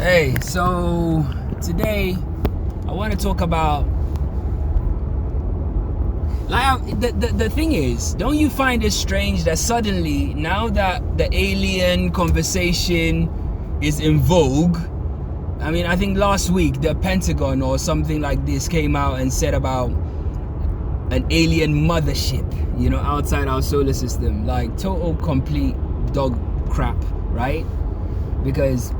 Hey, so today I want to talk about the thing is, don't you find it strange that suddenly, now that the alien conversation is in vogue, I mean, I think last week the Pentagon or something like this came out and said about an alien mothership, outside our solar system, like total complete dog crap, right? Because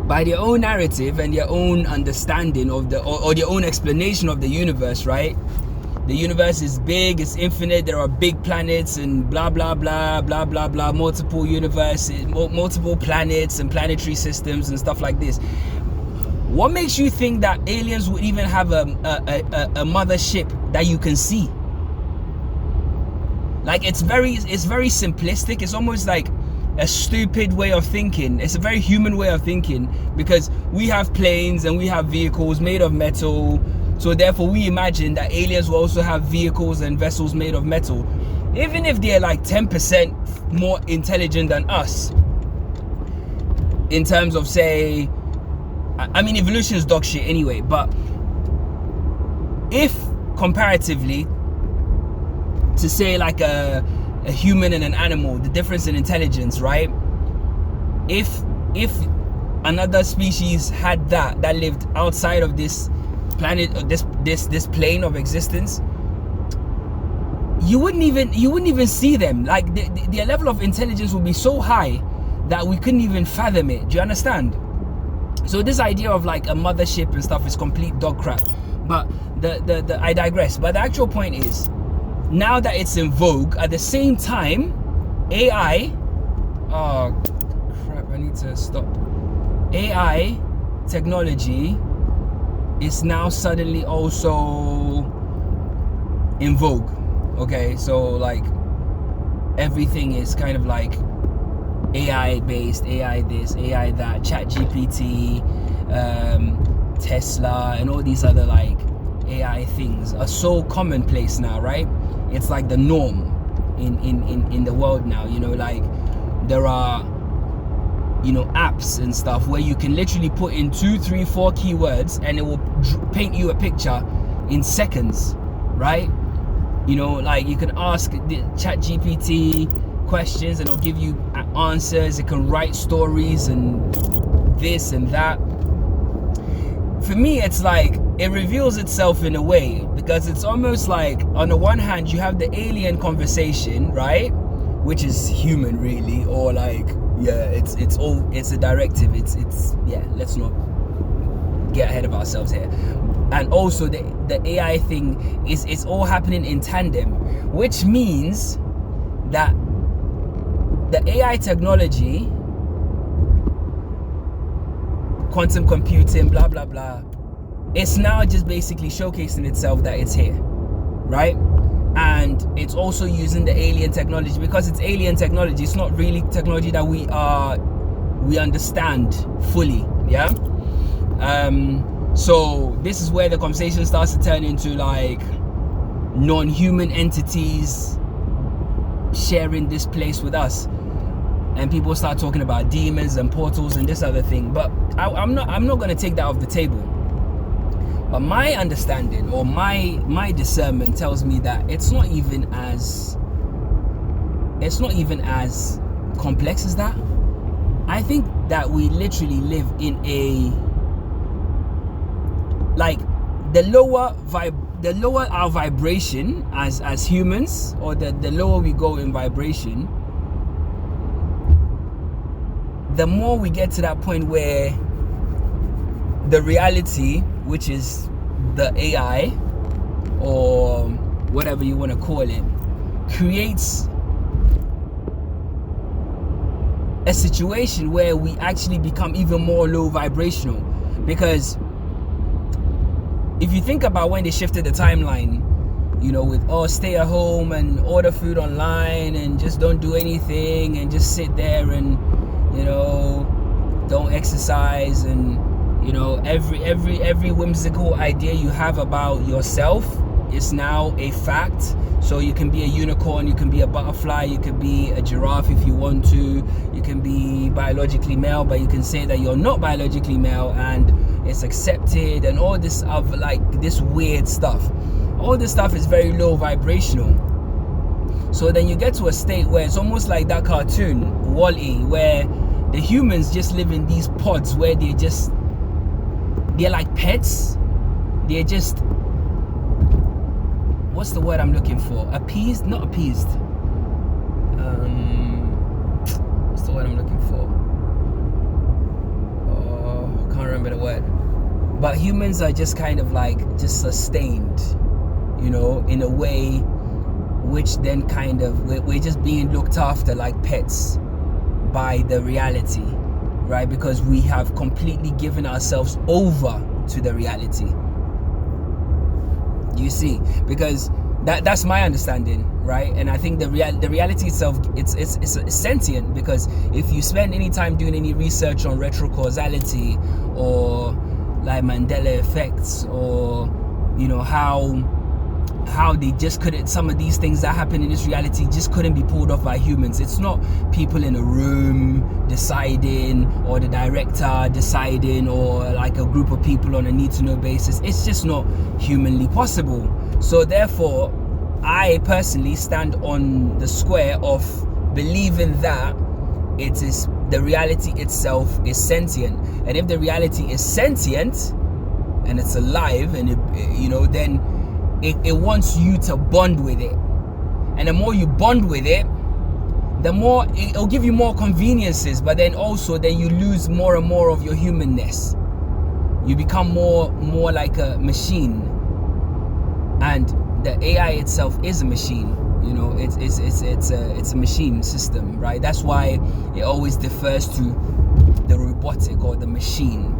by their own narrative and their own understanding of or their own explanation of the universe, right? The universe is big, it's infinite, there are big planets and blah, blah, blah, blah, blah, blah, multiple universes, multiple planets and planetary systems and stuff like this. What makes you think that aliens would even have a mothership that you can see? Like, it's very simplistic. It's almost like a stupid way of thinking. It's a very human way of thinking, because we have planes and we have vehicles made of metal, so therefore we imagine that aliens will also have vehicles and vessels made of metal, even if they're like 10% more intelligent than us in terms of, say, I mean, evolution is dog shit anyway, but if comparatively to, say, like a human and an animal, the difference in intelligence, right? If another species had that lived outside of this planet, or this plane of existence, you wouldn't even see them. Like, their level of intelligence would be so high that we couldn't even fathom it. Do you understand? So this idea of like a mothership and stuff is complete dog crap. But I digress. But the actual point is, now that it's in vogue, at the same time, AI, oh crap, I need to stop. AI technology is now suddenly also in vogue. Okay, so like everything is kind of like AI based, AI this, AI that, ChatGPT, Tesla, and all these other like AI things are so commonplace now, right? It's like the norm in the world now. Like there are apps and stuff where you can literally put in 2, 3, 4 keywords and it will paint you a picture in seconds, right? Like you can ask the ChatGPT questions and it'll give you answers. It can write stories and this and that. For me, it's like it reveals itself in a way, because it's almost like, on the one hand, you have the alien conversation, right, which is human really, or like, yeah, it's a directive. It's yeah, let's not get ahead of ourselves here. And also the AI thing is all happening in tandem, which means that the AI technology, quantum computing, blah, blah, blah, it's now just basically showcasing itself that it's here, right? And it's also using the alien technology, because it's alien technology. It's not really technology that we understand fully, yeah? So this is where the conversation starts to turn into like non-human entities sharing this place with us. And people start talking about demons and portals and this other thing. But I'm not going to take that off the table. But my understanding or my discernment tells me that it's not even as complex as that. I think that we literally live in a, like, the lower our vibration as humans, or the lower we go in vibration, the more we get to that point where the reality, which is the AI or whatever you want to call it, creates a situation where we actually become even more low vibrational. Because if you think about when they shifted the timeline, with stay at home and order food online and just don't do anything and just sit there and don't exercise, and every whimsical idea you have about yourself It's now a fact. So you can be a unicorn, you can be a butterfly, you can be a giraffe if you want to, you can be biologically male, but you can say that you're not biologically male, and it's accepted, and all this of like this weird stuff. All this stuff is very low vibrational. So then you get to a state where it's almost like that cartoon Wall-E, where the humans just live in these pods where they're like pets. They're just, what's the word I'm looking for? Appeased? Not appeased. What's the word I'm looking for? Oh, can't remember the word. But humans are just kind of like just sustained, you know, in a way which then kind of, we're just being looked after like pets by the reality, right? Because we have completely given ourselves over to the reality. You see, because that's my understanding, right? And I think the reality itself, it's sentient, because if you spend any time doing any research on retrocausality or like Mandela effects, or you know how they just couldn't, some of these things that happen in this reality just couldn't be pulled off by humans. It's not people in a room deciding, or the director deciding, or like a group of people on a need-to-know basis. It's just not humanly possible. So therefore, I personally stand on the square of believing that it is, the reality itself is sentient. And if the reality is sentient and it's alive, and you know, then it wants you to bond with it. And the more you bond with it, the more it'll give you more conveniences, but then also then you lose more and more of your humanness. You become more like a machine. And the AI itself is a machine. You know, it's a machine system, right? That's why it always defers to the robotic or the machine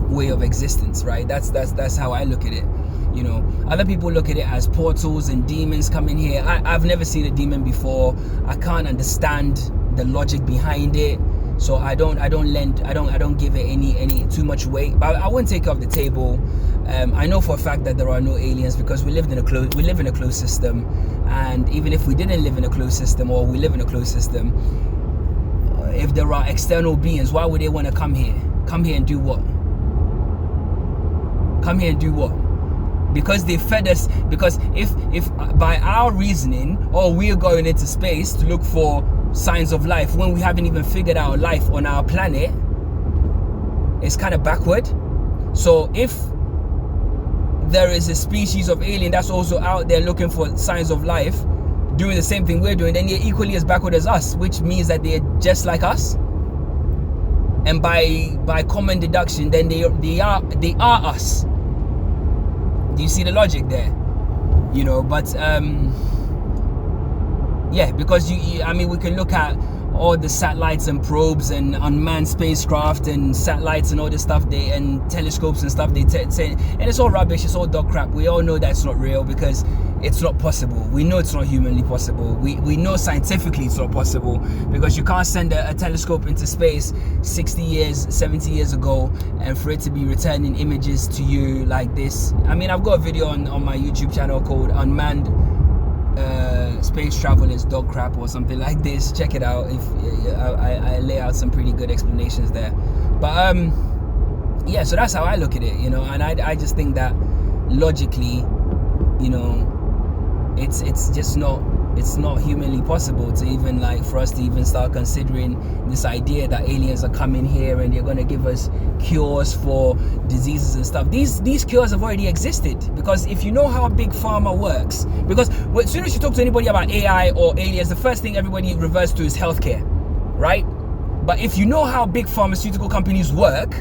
way of existence, right? That's how I look at it. You know, other people look at it as portals and demons coming here. I've never seen a demon before. I can't understand the logic behind it, so I don't give it any too much weight. But I wouldn't take it off the table. I know for a fact that there are no aliens, because we live in a closed system, and even if we didn't live in a closed system, or we live in a closed system, if there are external beings, why would they want to come here? Come here and do what? Come here and do what? Because they fed us. Because if by our reasoning, we're going into space to look for signs of life when we haven't even figured out life on our planet, it's kind of backward. So if there is a species of alien that's also out there looking for signs of life, doing the same thing we're doing, then they're equally as backward as us, which means that they're just like us. And by common deduction, then they are us. Do you see the logic there? You know, but yeah, because I mean, we can look at all the satellites and probes and unmanned spacecraft and satellites and all this stuff, and telescopes and stuff, they say, and it's all rubbish, it's all dog crap. We all know that's not real, because it's not possible. We know it's not humanly possible. We know scientifically it's not possible, because you can't send a telescope into space 60 years, 70 years ago, and for it to be returning images to you like this. I mean, I've got a video on my YouTube channel called Unmanned Space Travel is Dog Crap or something like this. Check it out. If I lay out some pretty good explanations there. But yeah, so that's how I look at it, you know. And I just think that logically, you know, it's just not, it's not humanly possible to even, like, for us to even start considering this idea that aliens are coming here and they're going to give us cures for diseases and stuff. These cures have already existed, because if you know how big pharma works, because as soon as you talk to anybody about AI or aliens, the first thing everybody reverts to is healthcare, right? But if you know how big pharmaceutical companies work,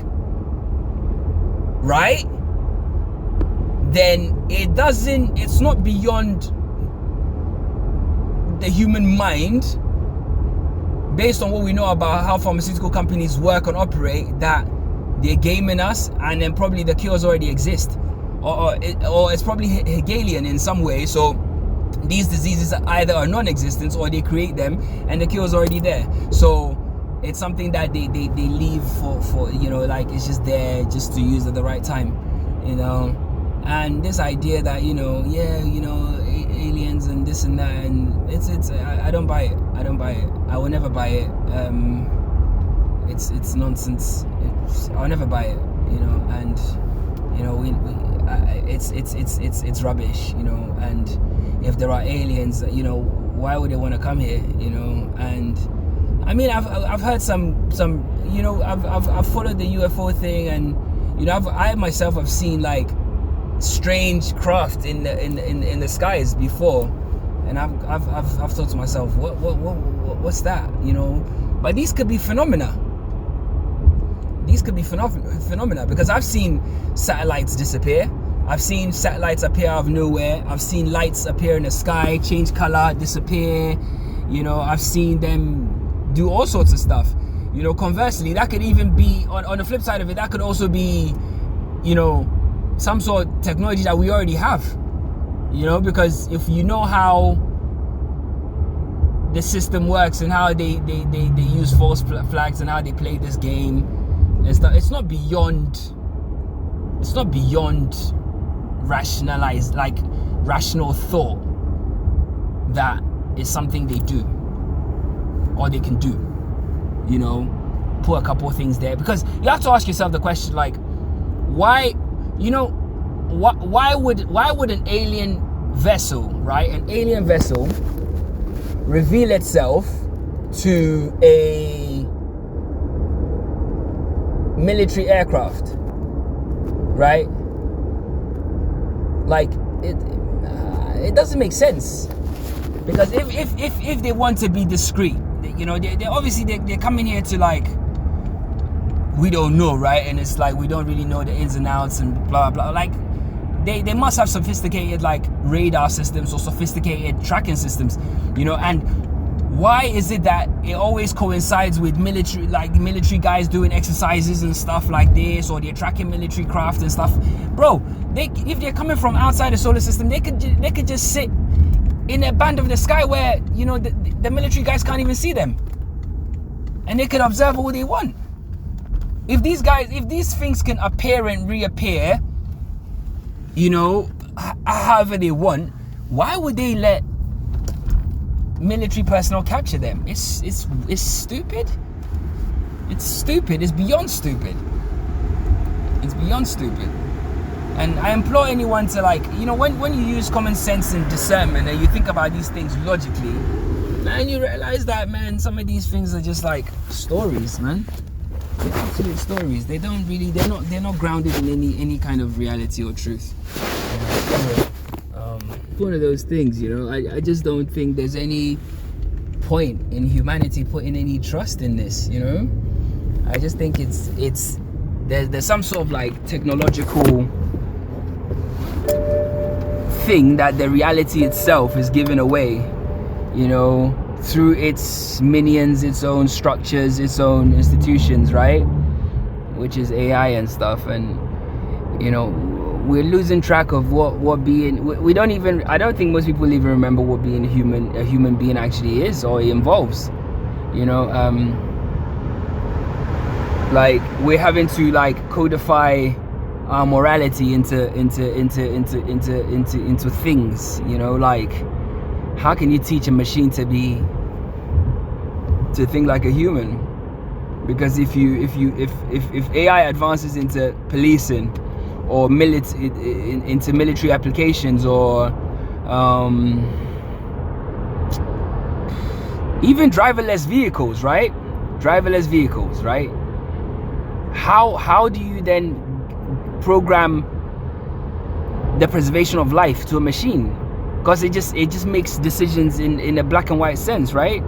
right, then it's not beyond the human mind, based on what we know about how pharmaceutical companies work and operate, that they're gaming us, and then probably the cures already exist, or it's probably Hegelian in some way. So these diseases either are non-existent, or they create them and the cure's already there. So it's something that they leave for, you know, like, it's just there just to use at the right time, you know. And this idea that, you know, yeah, you know, aliens and this and that, and I don't buy it. I don't buy it. I will never buy it. It's nonsense. I'll never buy it, you know. And you know, it's rubbish, you know. And if there are aliens, you know, why would they want to come here, you know? And I mean, I've heard some, you know, I've followed the UFO thing, and you know, I myself have seen like strange craft in the skies before, and I've thought to myself, what's that, you know? But these could be phenomena. These could be phenomena, because I've seen satellites disappear. I've seen satellites appear out of nowhere. I've seen lights appear in the sky, change color, disappear. You know, I've seen them do all sorts of stuff. You know, conversely, that could even be, on the flip side of it, that could also be, you know, some sort of technology that we already have. You know, because if you know how the system works and how they use false flags and how they play this game and stuff, it's not beyond rational thought that is something they do or they can do. You know, put a couple of things there, because you have to ask yourself the question, like, why, you know, why would an alien vessel, right, an alien vessel reveal itself to a military aircraft, right? Like, it doesn't make sense, because if they want to be discreet, you know, they obviously they're coming here to, like, we don't know, right? And it's like, we don't really know the ins and outs and blah blah. Like, they must have sophisticated, like, radar systems or sophisticated tracking systems, you know. And why is it that it always coincides with military guys doing exercises and stuff like this, or they're tracking military craft and stuff? Bro, if they're coming from outside the solar system, they could just sit in a band of the sky where, you know, the military guys can't even see them, and they could observe all they want. If these things can appear and reappear, you know, however they want, why would they let military personnel capture them? It's stupid. It's stupid. It's beyond stupid. It's beyond stupid. And I implore anyone to, like, you know, when you use common sense and discernment and you think about these things logically, man, you realize that, man, some of these things are just like stories, man. They're absolute stories. They're not grounded in any kind of reality or truth. One of those things, you know, I just don't think there's any point in humanity putting any trust in this, you know. I just think there's some sort of, like, technological thing that the reality itself is giving away, you know, through its minions, its own structures, its own institutions, right? Which is AI and stuff. And, you know, we're losing track of what being, we don't even, I don't think most people even remember what being a human being actually is or involves, you know. Like, we're having to, like, codify our morality into things, you know. Like, how can you teach a machine to think like a human? Because if AI advances into policing or into military applications, or even driverless vehicles, right? How do you then program the preservation of life to a machine? Because it just makes decisions in a black and white sense, right?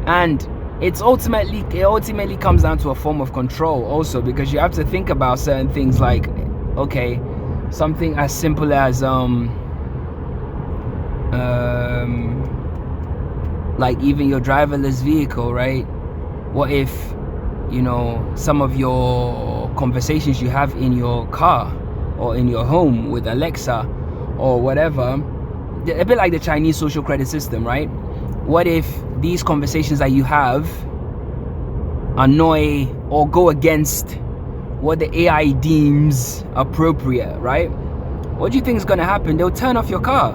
And it ultimately comes down to a form of control also, because you have to think about certain things, like, okay, something as simple as like even your driverless vehicle, right? What if, you know, some of your conversations you have in your car or in your home with Alexa or whatever, a bit like the Chinese social credit system, right? What if these conversations that you have annoy or go against what the AI deems appropriate, right? What do you think is going to happen? They'll turn off your car.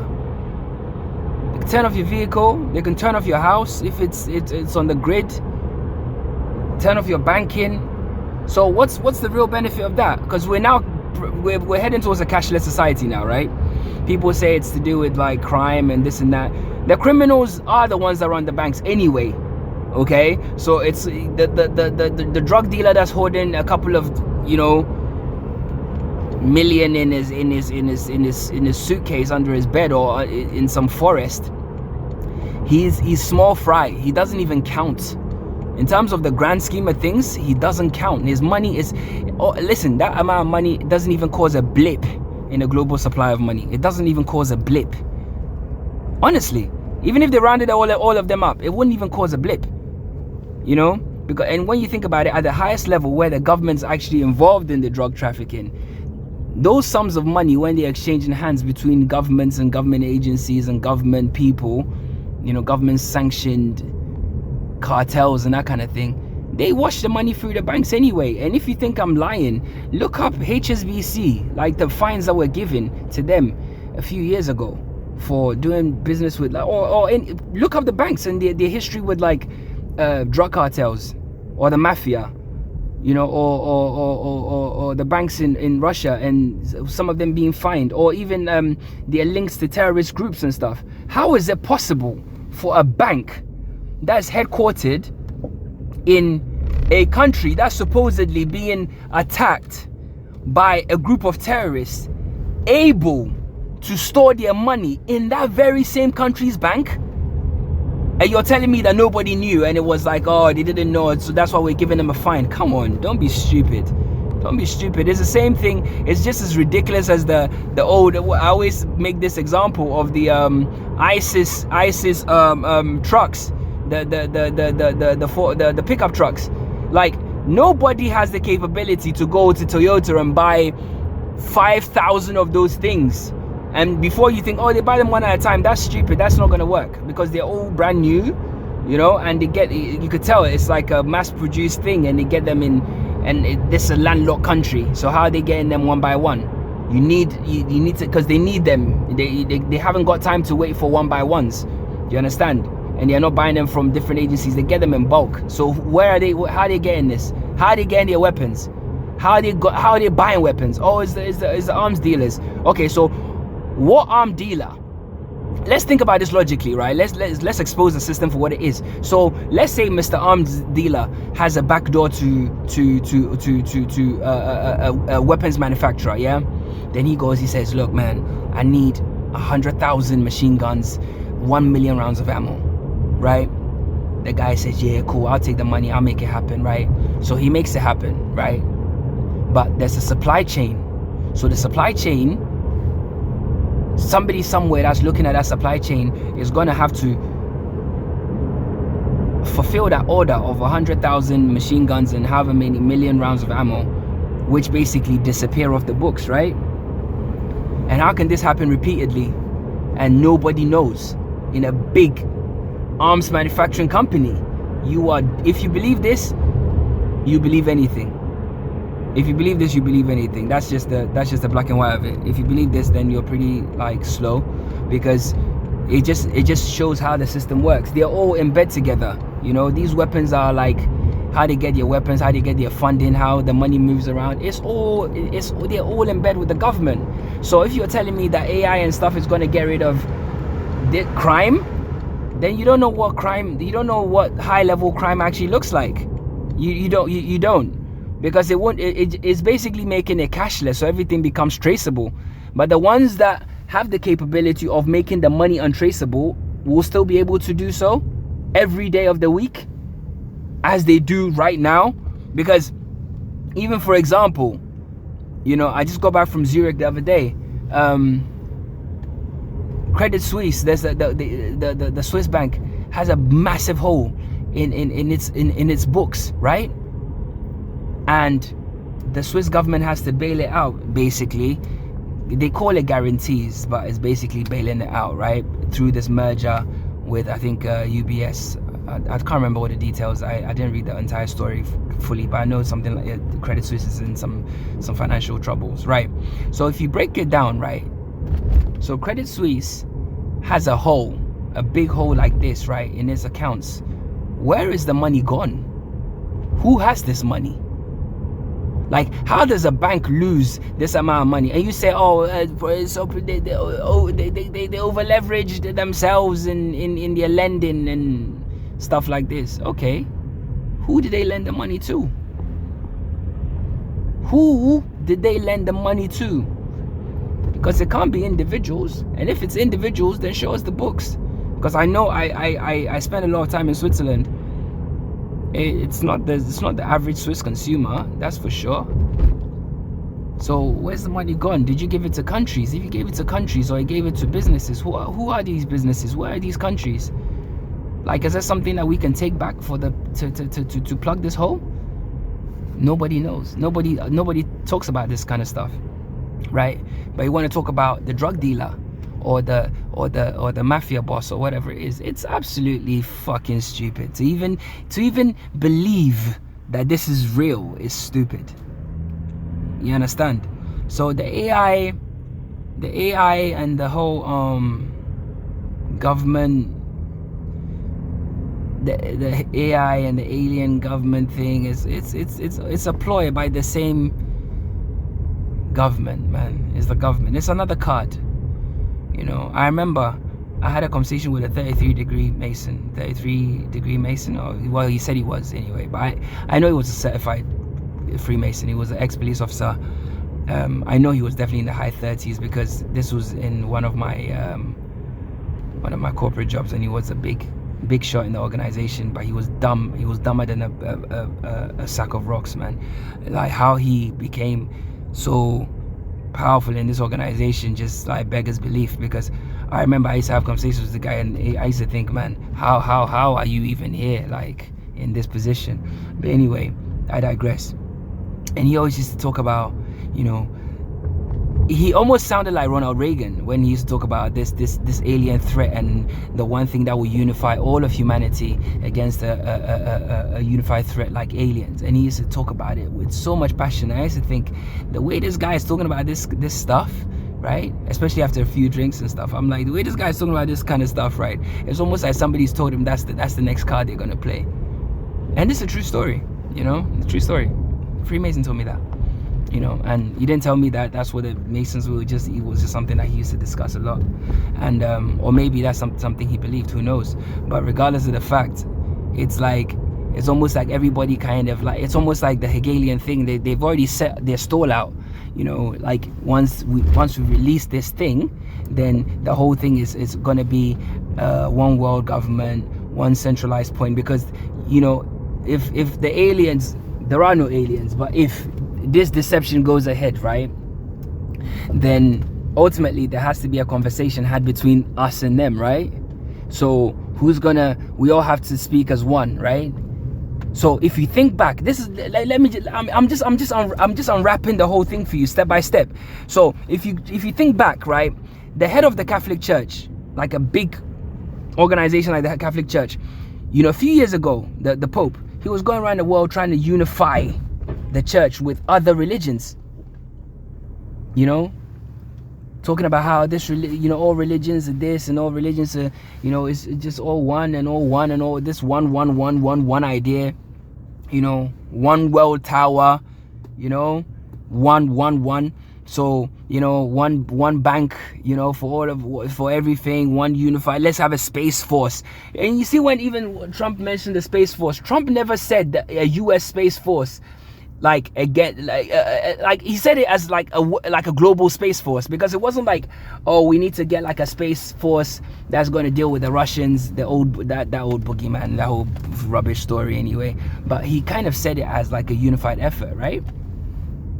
They can turn off your vehicle. They can turn off your house if it's on the grid. Turn off your banking. So what's the real benefit of that? Because we're heading towards a cashless society now, right? People say it's to do with like crime and this and that. The criminals are the ones that run the banks anyway. Okay, so it's the drug dealer that's holding a couple of, you know, million in his suitcase under his bed or in some forest. He's small fry. He doesn't even count. In terms of the grand scheme of things, he doesn't count. His money is, listen, that amount of money doesn't even cause a blip in the global supply of money. It doesn't even cause a blip. Honestly, even if they rounded all of them up, it wouldn't even cause a blip. You know, because, and when you think about it, at the highest level where the government's actually involved in the drug trafficking, those sums of money, when they exchange in hands between governments and government agencies and government people, you know, government sanctioned cartels and that kind of thing, they wash the money through the banks anyway. And if you think I'm lying, look up HSBC, like the fines that were given to them a few years ago for doing business with, look up the banks and their history with like drug cartels or the mafia, you know, or the banks in Russia, and some of them being fined, or even their links to terrorist groups and stuff. How is it possible for a bank that's headquartered in a country that's supposedly being attacked by a group of terrorists able to store their money in that very same country's bank? And you're telling me that nobody knew and it was like, oh, they didn't know it, so that's why we're giving them a fine? Come on, don't be stupid. Don't be stupid. It's the same thing. It's just as ridiculous as the old. I always make this example of the ISIS trucks, the pickup trucks. Like, nobody has the capability to go to Toyota and buy 5,000 of those things. And before you think, oh, they buy them one at a time, that's stupid. That's not going to work, because they're all brand new, you know, and you could tell it's like a mass-produced thing, and they get them in, and this is a landlocked country. So how are they getting them one by one? You need to, because they need them. They haven't got time to wait for one by ones. Do you understand? And they're not buying them from different agencies. They get them in bulk. So where are they? How are they getting this? How are they getting their weapons? How are they buying weapons? Oh, it's the arms dealers. Okay, so what arm dealer? Let's think about this logically, right? Let's expose the system for what it is. So let's say Mr. Arms Dealer has a backdoor to a weapons manufacturer, yeah? Then he says, look, man, I need 100,000 machine guns, 1 million rounds of ammo, right? The guy says, yeah, cool, I'll take the money, I'll make it happen, right? So he makes it happen, right? But there's a supply chain. So the supply chain, somebody somewhere that's looking at that supply chain is going to have to fulfill that order of 100,000 machine guns and however many million rounds of ammo, which basically disappear off the books, right? And how can this happen repeatedly and nobody knows? In a big arms manufacturing company, if you believe this, you believe anything. If you believe this, you believe anything. That's just the black and white of it. If you believe this, then you're pretty like slow, because it just shows how the system works. They're all in bed together. You know, these weapons are like how they get your weapons, how they get their funding, how the money moves around. They're all in bed with the government. So if you're telling me that AI and stuff is going to get rid of the crime, then you don't know what crime. You don't know what high level crime actually looks like. You don't. Because it's basically making it cashless, so everything becomes traceable. But the ones that have the capability of making the money untraceable will still be able to do so every day of the week, as they do right now. Because even, for example, you know, I just got back from Zurich the other day. Credit Suisse, there's the Swiss bank has a massive hole in its books, right? And the Swiss government has to bail it out, basically. They call it guarantees, but it's basically bailing it out, right? Through this merger with, I think, UBS. I can't remember all the details. I didn't read the entire story fully, but I know something like Credit Suisse is in some financial troubles, right? So if you break it down, right? So Credit Suisse has a hole, a big hole like this, right, in its accounts. Where is the money gone? Who has this money? Like, how does a bank lose this amount of money? And you say, oh, so they over leveraged themselves in their lending and stuff like this. Okay, who did they lend the money to? Who did they lend the money to? Because it can't be individuals. And if it's individuals, then show us the books. Because I know I spent a lot of time in Switzerland. It's not the average Swiss consumer, that's for sure. So where's the money gone? Did you give it to countries? If you gave it to countries or you gave it to businesses, who are these businesses? Where are these countries? Like, is there something that we can take back for to plug this hole? Nobody knows. Nobody talks about this kind of stuff, right? But you want to talk about the drug dealer or the mafia boss or whatever it is. It's absolutely fucking stupid. To even believe that this is real is stupid. You understand? So the AI and the whole government, the AI and the alien government thing it's a ploy by the same government, man. It's the government. It's another card. You know, I remember I had a conversation with a 33 degree Mason, or, well, he said he was anyway, but I know he was a certified Freemason. He was an ex-police officer. I know he was definitely in the high 30s because this was in one of my corporate jobs, and he was a big shot in the organization, but he was dumb. He was dumber than a sack of rocks, man. Like, how he became so powerful in this organization just like beggars belief. Because I remember I used to have conversations with the guy, and I used to think, man, how are you even here, like, in this position? But anyway, I digress. And he always used to talk about, you know, he almost sounded like Ronald Reagan when he used to talk about this alien threat and the one thing that will unify all of humanity against a unified threat like aliens. And he used to talk about it with so much passion. I used to think, the way this guy is talking about this stuff, right, especially after a few drinks and stuff, I'm like, the way this guy is talking about this kind of stuff, right, it's almost like somebody's told him that's the next card they're gonna play. And this is a true story, you know, a true story. Freemason told me that. You know, and he didn't tell me that that's what the Masons were. It was just something that he used to discuss a lot, and or maybe that's something he believed. Who knows? But regardless of the fact, it's almost like everybody kind of like, it's almost like the Hegelian thing. They've already set their stall out. You know, like once we release this thing, then the whole thing is gonna be one world government, one centralized point. Because, you know, if the aliens, there are no aliens, but if this deception goes ahead, right, then ultimately there has to be a conversation had between us and them, right? So we all have to speak as one, right? So if you think back, this is like, I'm just unwrapping the whole thing for you step by step. So if you think back, right, the head of the Catholic Church, like a big organization like the Catholic Church, you know, a few years ago, the Pope, he was going around the world trying to unify the church with other religions, you know, talking about how this, you know, all religions are this and all religions are, you know, it's just all one and all this one idea, you know, one world tower, you know, one. So, you know, one bank, you know, for everything, one unified. Let's have a space force. And you see, when even Trump mentioned the space force, Trump never said that a U.S. space force. Like, again, like he said it as like a global space force, because it wasn't like, oh, we need to get like a space force that's going to deal with the Russians, that old boogeyman, that whole rubbish story anyway. But he kind of said it as like a unified effort, right?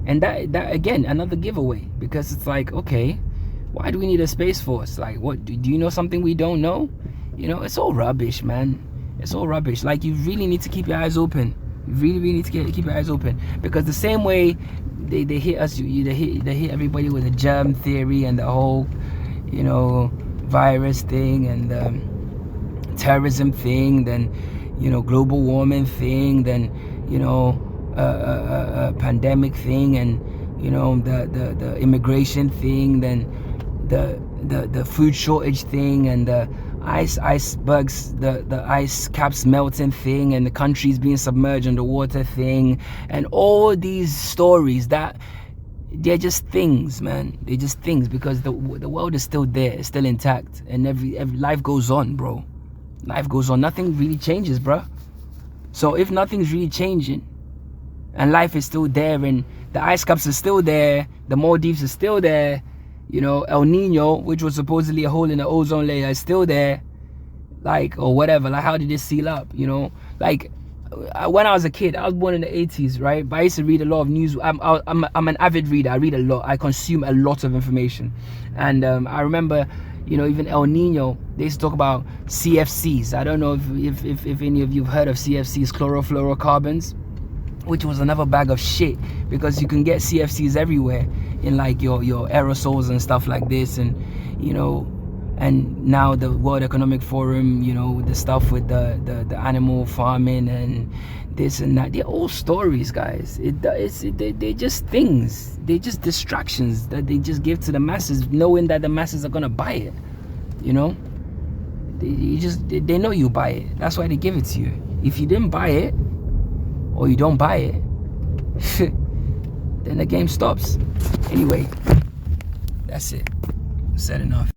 And that again, another giveaway, because it's like, okay, why do we need a space force? Like, what, do you know something we don't know? You know, it's all rubbish, man. It's all rubbish. Like, you really need to keep your eyes open. You really need to keep your eyes open, because the same way they hit us, they hit everybody with the germ theory and the whole, you know, virus thing and terrorism thing, then global warming thing, then pandemic thing, and the immigration thing, then the food shortage thing, and the icebergs, the ice caps melting thing, and the countries being submerged underwater thing, and all these stories that they're just things, man. They're just things, because the world is still there, it's still intact, and every life goes on, bro. Life goes on. Nothing really changes, bro. So if nothing's really changing, and life is still there, and the ice caps are still there, the Maldives is still there, El Nino, which was supposedly a hole in the ozone layer, is still there, like, or whatever. Like, how did it seal up? Like, when I was a kid, I was born in the 80s, right? But I used to read a lot of news. I'm an avid reader. I read a lot. I consume a lot of information. And I remember, even El Nino, they used to talk about CFCs. I don't know if any of you have heard of CFCs, chlorofluorocarbons, which was another bag of shit, because you can get CFCs everywhere in like your aerosols and stuff like this, and and now the World Economic Forum, the stuff with the animal farming and this and that, they're all stories, guys. They're just things. They're just distractions that they just give to the masses, knowing that the masses are gonna buy it. They know you buy it. That's why they give it to you. If you didn't buy it, or you don't buy it, then the game stops. Anyway, that's it. Said enough.